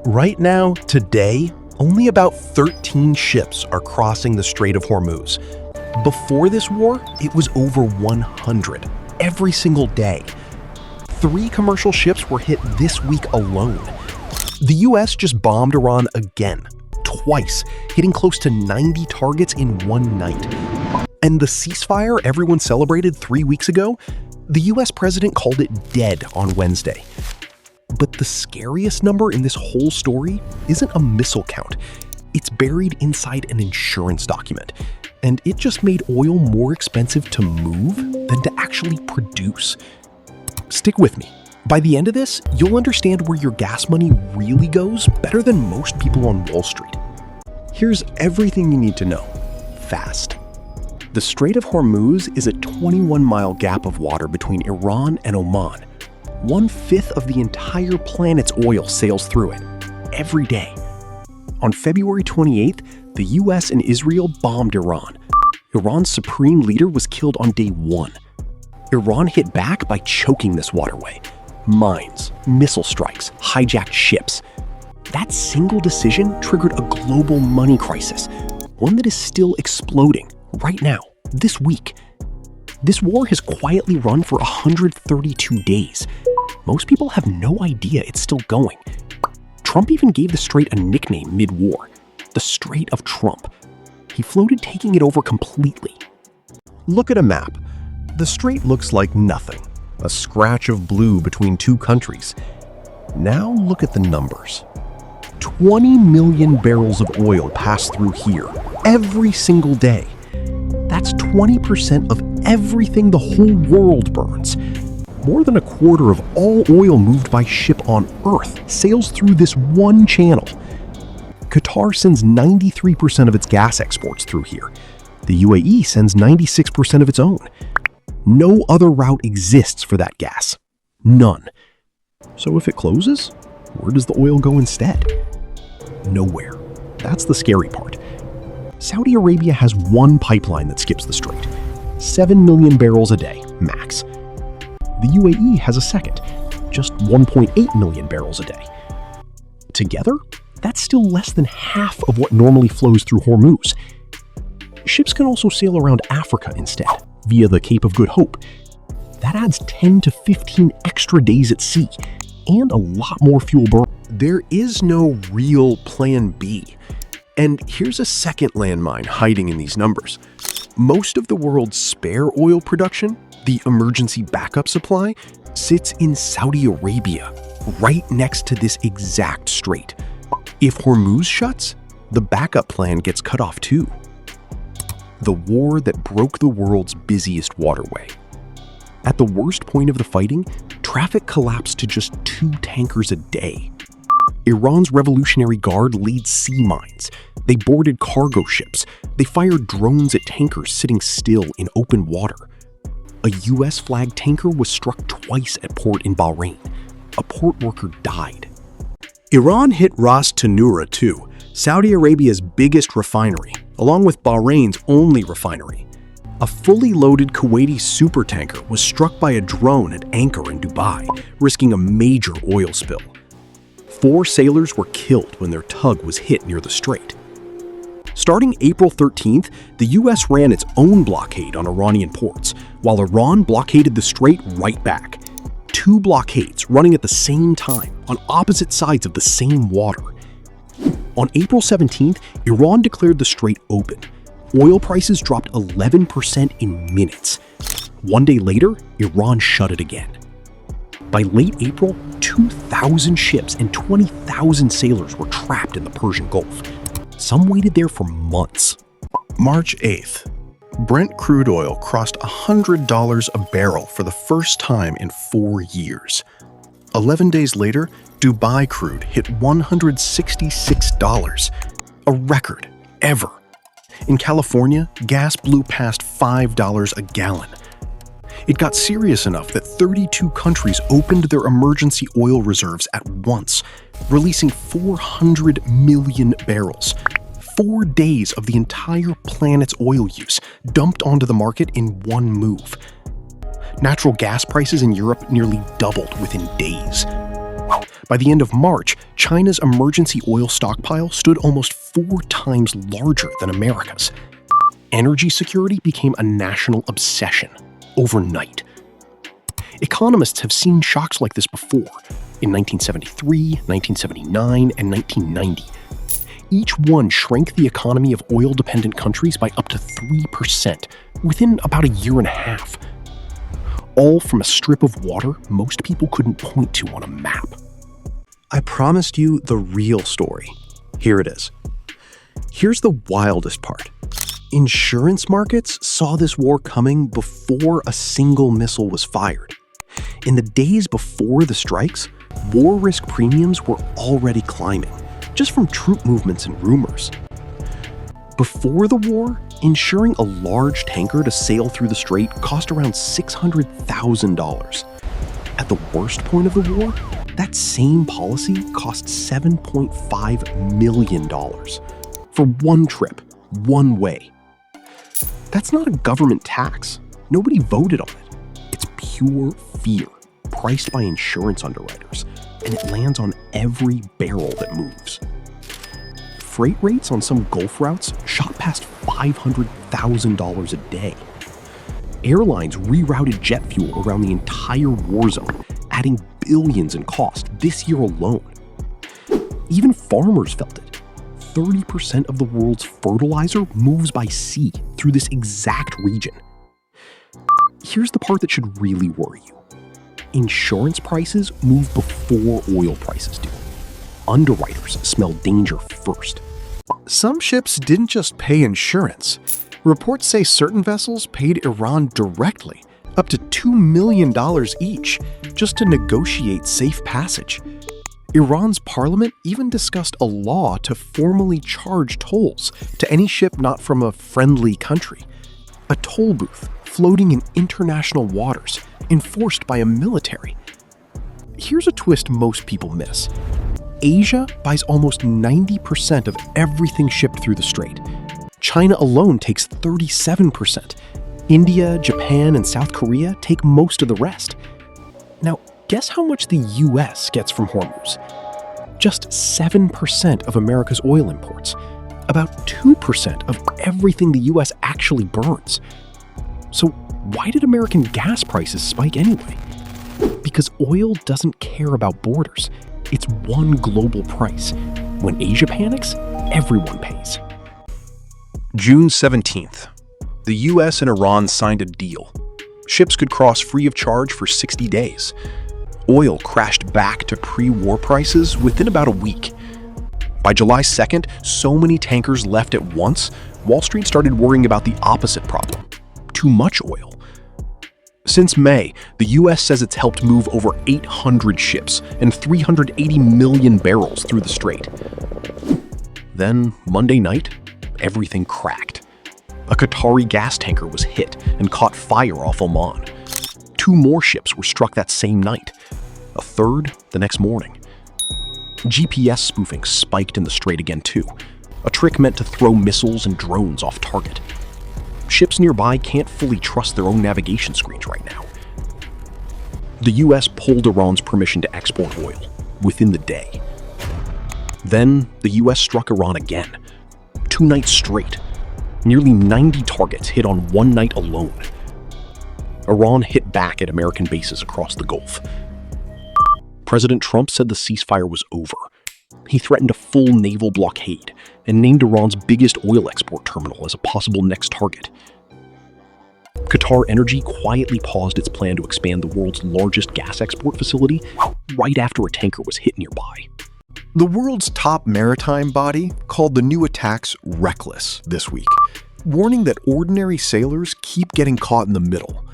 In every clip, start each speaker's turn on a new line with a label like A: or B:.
A: Right now, today, only about 13 ships are crossing the Strait of Hormuz. Before this war, it was over 100 every single day. 3 commercial ships were hit this week alone. The US just bombed Iran again, twice, hitting close to 90 targets in one night. And the ceasefire everyone celebrated 3 weeks ago, the US president called it dead on Wednesday. But the scariest number in this whole story isn't a missile count. It's buried inside an insurance document. And it just made oil more expensive to move than to actually produce. Stick with me. By the end of this, you'll understand where your gas money really goes better than most people on Wall Street. Here's everything you need to know, fast. The Strait of Hormuz is a 21-mile gap of water between Iran and Oman. 1/5 of the entire planet's oil sails through it, every day. On February 28th, the US and Israel bombed Iran. Iran's supreme leader was killed on day 1. Iran hit back by choking this waterway. Mines, missile strikes, hijacked ships. That single decision triggered a global money crisis, one that is still exploding right now, this week. This war has quietly run for 132 days. Most people have no idea it's still going. Trump even gave the strait a nickname mid-war, the Strait of Trump. He floated taking it over completely. Look at a map. The strait looks like nothing, a scratch of blue between 2 countries. Now look at the numbers. 20 million barrels of oil pass through here every single day. That's 20% of everything the whole world burns. More than a quarter of all oil moved by ship on Earth sails through this one channel. Qatar sends 93% of its gas exports through here. The UAE sends 96% of its own. No other route exists for that gas. None. So if it closes, where does the oil go instead? Nowhere. That's the scary part. Saudi Arabia has one pipeline that skips the strait. 7 million barrels a day, max. The UAE has a second, just 1.8 million barrels a day. Together, that's still less than half of what normally flows through Hormuz. Ships can also sail around Africa instead, via the Cape of Good Hope. That adds 10 to 15 extra days at sea, and a lot more fuel burn. There is no real plan B. And here's a second landmine hiding in these numbers. Most of the world's spare oil production, the emergency backup supply, sits in Saudi Arabia, right next to this exact strait. If Hormuz shuts, the backup plan gets cut off too. The war that broke the world's busiest waterway. At the worst point of the fighting, traffic collapsed to just 2 tankers a day. Iran's Revolutionary Guard laid sea mines. They boarded cargo ships. They fired drones at tankers sitting still in open water. A US-flagged tanker was struck twice at port in Bahrain. A port worker died.
B: Iran hit Ras Tanura too, Saudi Arabia's biggest refinery, along with Bahrain's only refinery. A fully loaded Kuwaiti supertanker was struck by a drone at anchor in Dubai, risking a major oil spill. 4 sailors were killed when their tug was hit near the strait. Starting April 13th, the US ran its own blockade on Iranian ports, while Iran blockaded the strait right back. 2 blockades running at the same time on opposite sides of the same water. On April 17th, Iran declared the strait open. Oil prices dropped 11% in minutes. 1 day later, Iran shut it again. By late April, 2,000 ships and 20,000 sailors were trapped in the Persian Gulf. Some waited there for months.
A: March 8th, Brent crude oil crossed $100 a barrel for the first time in 4 years. 11 days later, Dubai crude hit $166, a record ever. In California, gas blew past $5 a gallon. It got serious enough that 32 countries opened their emergency oil reserves at once, releasing 400 million barrels. 4 days of the entire planet's oil use dumped onto the market in one move. Natural gas prices in Europe nearly doubled within days. By the end of March, China's emergency oil stockpile stood almost 4 times larger than America's. Energy security became a national obsession overnight. Economists have seen shocks like this before, in 1973, 1979, and 1990. Each one shrank the economy of oil-dependent countries by up to 3% within about a year and a half. All from a strip of water most people couldn't point to on a map.
B: I promised you the real story. Here it is. Here's the wildest part. Insurance markets saw this war coming before a single missile was fired. In the days before the strikes, war risk premiums were already climbing, just from troop movements and rumors. Before the war, insuring a large tanker to sail through the strait cost around $600,000. At the worst point of the war, that same policy cost $7.5 million for one trip, one way. That's not a government tax. Nobody voted on it. It's pure fear, priced by insurance underwriters, and it lands on every barrel that moves. Freight rates on some Gulf routes shot past $500,000 a day. Airlines rerouted jet fuel around the entire war zone, adding billions in cost this year alone. Even farmers felt it. 30% of the world's fertilizer moves by sea through this exact region. Here's the part that should really worry you. Insurance prices move before oil prices do. Underwriters smell danger first.
C: Some ships didn't just pay insurance. Reports say certain vessels paid Iran directly, up to $2 million each, just to negotiate safe passage. Iran's parliament even discussed a law to formally charge tolls to any ship not from a friendly country. A toll booth floating in international waters, enforced by a military. Here's a twist most people miss. Asia buys almost 90% of everything shipped through the strait. China alone takes 37%. India, Japan, and South Korea take most of the rest. Now, guess how much the US gets from Hormuz? Just 7% of America's oil imports. About 2% of everything the US actually burns. So why did American gas prices spike anyway? Because oil doesn't care about borders. It's one global price. When Asia panics, everyone pays.
A: June 17th. The US and Iran signed a deal. Ships could cross free of charge for 60 days. Oil crashed back to pre-war prices within about a week. By July 2nd, so many tankers left at once, Wall Street started worrying about the opposite problem: too much oil. Since May, the US says it's helped move over 800 ships and 380 million barrels through the strait. Then, Monday night, everything cracked. A Qatari gas tanker was hit and caught fire off Oman. 2 more ships were struck that same night. A third the next morning. GPS spoofing spiked in the strait again too, a trick meant to throw missiles and drones off target. Ships nearby can't fully trust their own navigation screens right now. The US pulled Iran's permission to export oil within the day. Then the US struck Iran again, 2 nights straight. Nearly 90 targets hit on one night alone. Iran hit back at American bases across the Gulf. President Trump said the ceasefire was over. He threatened a full naval blockade and named Iran's biggest oil export terminal as a possible next target. Qatar Energy quietly paused its plan to expand the world's largest gas export facility right after a tanker was hit nearby.
C: The world's top maritime body called the new attacks reckless this week, warning that ordinary sailors keep getting caught in the middle.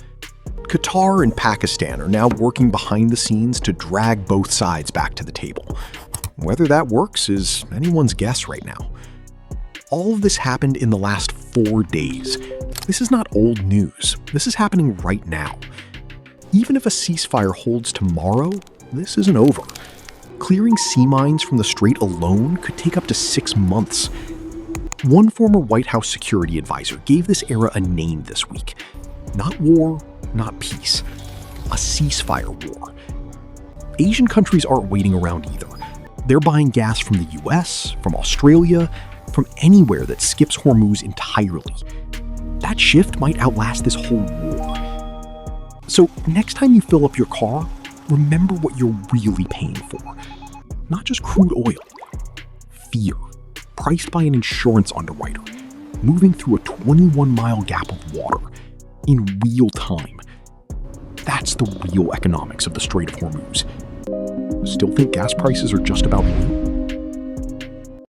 C: Qatar and Pakistan are now working behind the scenes to drag both sides back to the table. Whether that works is anyone's guess right now. All of this happened in the last 4 days. This is not old news. This is happening right now. Even if a ceasefire holds tomorrow, this isn't over. Clearing sea mines from the strait alone could take up to 6 months. One former White House security advisor gave this era a name this week. Not war, not peace. A ceasefire war.
B: Asian countries aren't waiting around either. They're buying gas from the US, from Australia, from anywhere that skips Hormuz entirely. That shift might outlast this whole war. So next time you fill up your car, remember what you're really paying for. Not just crude oil. Fear, priced by an insurance underwriter, moving through a 21-mile gap of water in real time. That's the real economics of the Strait of Hormuz. Still think gas prices are just about money?